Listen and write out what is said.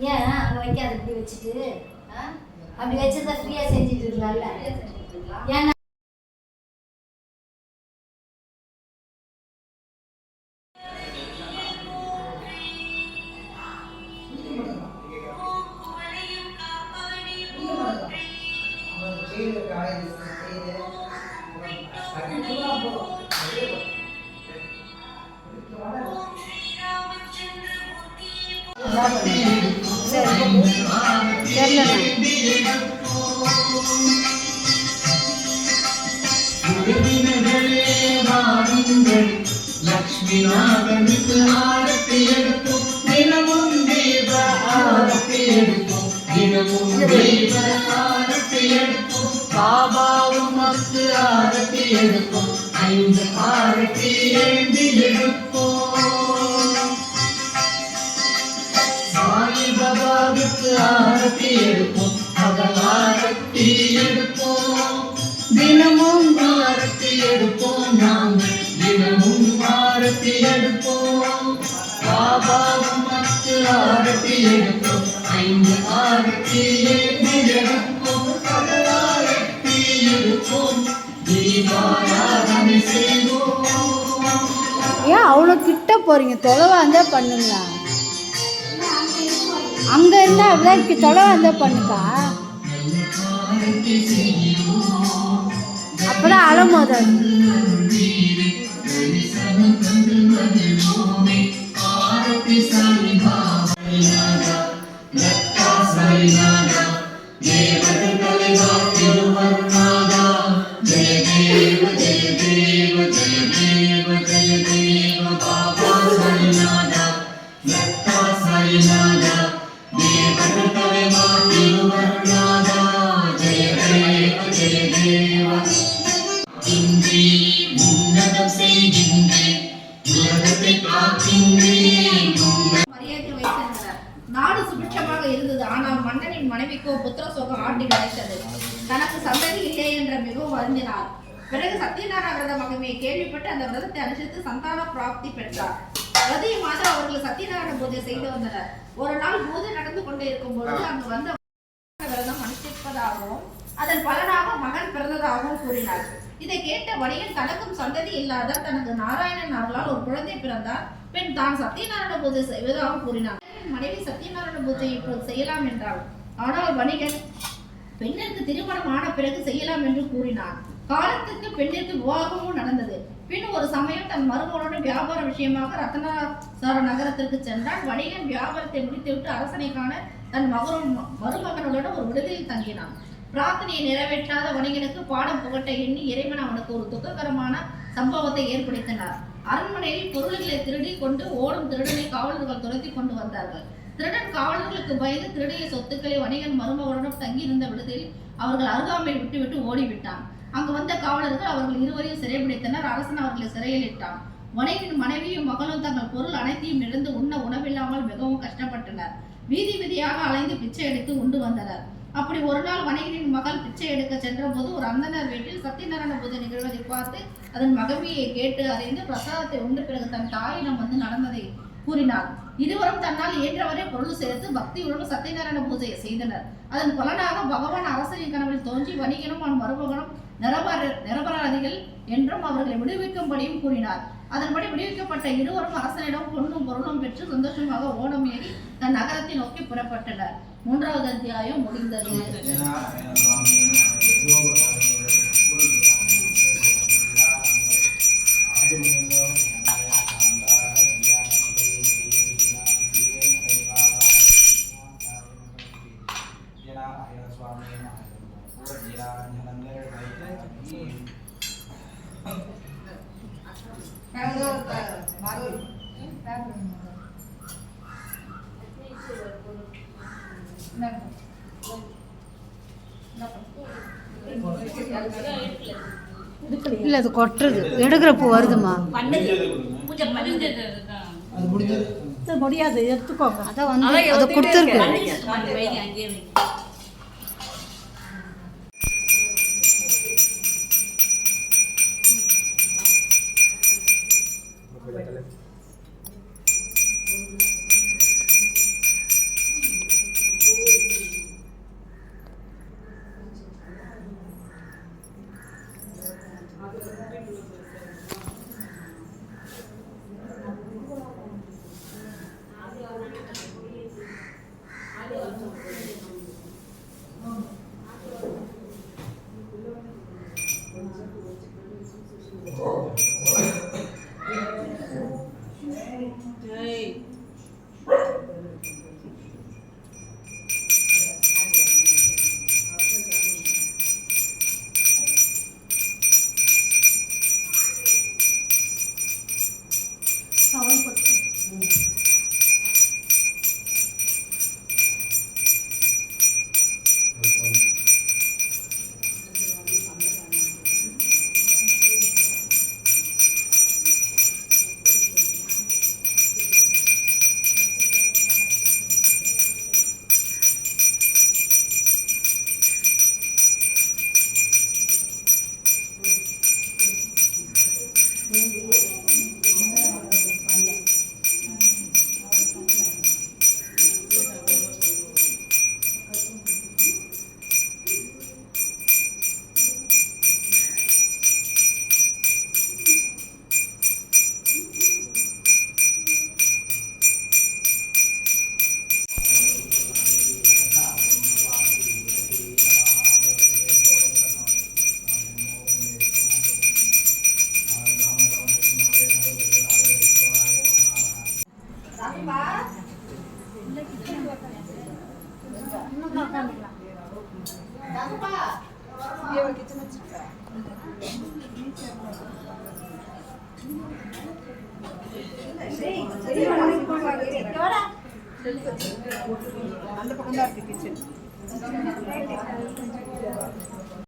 ஏன் அங்கே வைக்காத இப்படி வச்சுட்டு அப்படி வச்சிருந்தா ஃப்ரீயாக செஞ்சுட்டு இருக்கலாம்ல. ஏன்னா லக்ஷ்மி நாகனுக்கு ஆரத்தி எடுப்போம், தினமும் தேவ ஆரத்தி எடுப்போம், தினமும் தேவ ஆரத்தி எடுப்போம். பாபாவும் மக்கு ஆரத்தி எடுப்போம், 5 ஆரத்தி ஏந்தி எடுப்போம். சாய் பாபாவுக்கு ஆரத்தி எடுப்போம், ஆரத்தி எடுப்போம், தினமும் ஆரத்தி எடுப்போம். நாங்கள் தினமும் ஆரத்தி எடுப்போம். பாபாவும் மக்கு ஆரத்தி எடுப்போம், 5 ஆரத்தி எடுப்போம், ஆரத்தி எடுப்போம், தீபாராதனை செய்வோம். ஏன் அவ்வளோ கிட்ட போறீங்க? தொலைவா இருந்தா பண்ணுங்க. அங்க இருந்தா அப்படிதான் தொலைவா இருந்தா பண்ணுக்கா. அப்பதான் அலமோதாது. நாடு சுபிட்சமாக இருந்தது. ஆனால் மன்னனின் மனைவிக்கோ புத்திர சோகம் ஆட்டி கிடைத்தது. தனக்கு சந்ததி இல்லை என்ற மிகவும் வருந்தினார். பிறகு சத்யநாராயண விரத மகிமையை கேள்விப்பட்டு அந்த விரதத்தை அனுசரித்து சந்தான பிராப்தி பெற்றார். பிரதி மாதம் அவர்கள் சத்யநாராயண பூஜை செய்து வந்தனர். ஒரு நாள் பூஜை நடந்து கொண்டே இருக்கும் பொழுது அங்கு வந்த விரதம் அனுஷ்டிப்பதாகவும் அதன் பலனாக மகன் பிறந்ததாகவும் கூறினார். இதை கேட்ட வணிகன் தனக்கும் சந்ததி இல்லாத தனக்கு நாராயணன் அருளால் ஒரு குழந்தை பிறந்தார். பெண் தான் சத்யநாராயண பூஜை செய்வதாக கூறினார். மனைவி சத்யநாராயண பூஜை இப்போது செய்யலாம் என்றார். ஆனால் வணிகன் பெண்ணிற்கு திருமணம் ஆன பிறகு செய்யலாம் என்று கூறினார். காலத்துக்கு பெண்ணிற்கு விவாகமும் நடந்தது. பின் ஒரு சமயம் தன் மருமகனுடன் வியாபார விஷயமாக ரத்னாசார நகரத்திற்கு சென்றான். வணிகன் வியாபாரத்தை முடித்துவிட்டு அரசனை காண தன் மருமகனுடன் ஒரு விடுதியில் தங்கினான். பிரார்த்தனையை நிறைவேற்றாத வணிகனுக்கு பாடம் புகட்ட எண்ணி இறைவன் அவனுக்கு ஒரு துக்ககரமான சம்பவத்தை ஏற்படுத்தினார். அரண்மனையில் பொருள்களை திருடி கொண்டு ஓடும் திருடனை காவலர்கள் துரத்தி கொண்டு வந்தார்கள். திருடன் காவலர்களுக்கு பயந்து திருடிய சொத்துக்களை வணிகன் மருமகனுடன் தங்கியிருந்த விடுதியில் அவர்கள் அருகாமையில் விட்டுவிட்டு ஓடிவிட்டான். அங்கு வந்த காவலர்கள் அவர்கள் இருவரையும் சிறைபிடித்தனர். அரசன் அவர்களை சிறையில் இட்டான். வணிகன் மனைவியும் மகளும் தங்கள் பொருள் அனைத்தையும் இழந்து உண்ண உணவில்லாமல் மிகவும் கஷ்டப்பட்டனர். வீதி வீதியாக அலைந்து பிச்சை எடுத்து உண்டு வந்தனர். அப்படி ஒரு நாள் வணிகனின் மகள் பிச்சை எடுக்க சென்ற போது ஒரு அந்தனர் வீட்டில் சத்யநாராயண பூஜை நிகழ்வதை பார்த்து அதன் மகிமையை கேட்டு அறிந்து பிரசாதத்தை உண்டு பிறகு தன் தாயிடம் வந்து நடந்ததை கூறினார். இருவரும் தன்னால் இயன்றவரை பொருள் சேர்த்து பக்தியுடன் சத்யநாராயண பூஜையை செய்தனர். அதன் பலனாக பகவான் அரசனின் கனவில் தோன்றி வணிகனும் அவன் மருமகனும் நிரபராதிகள் என்றும் அவர்களை விடுவிக்கும்படியும் கூறினார். அதன்படி விடுவிக்கப்பட்ட இருவரும் அரசனிடம் பொன்னும் பொருளும் பெற்று சந்தோஷமாக ஓடம் ஏறி தன் நகரத்தை நோக்கி புறப்பட்டனர். 3வது அத்தியாயம் முடிந்தது. இல்லை அது கொட்டுறது எடுக்கிறப்போ வருதுமா முடியாது எடுத்துக்கோங்க. அதான் வந்து அதை கொடுத்துருக்கு. அந்த பக்கம் தான் இருக்கு கிச்சன்.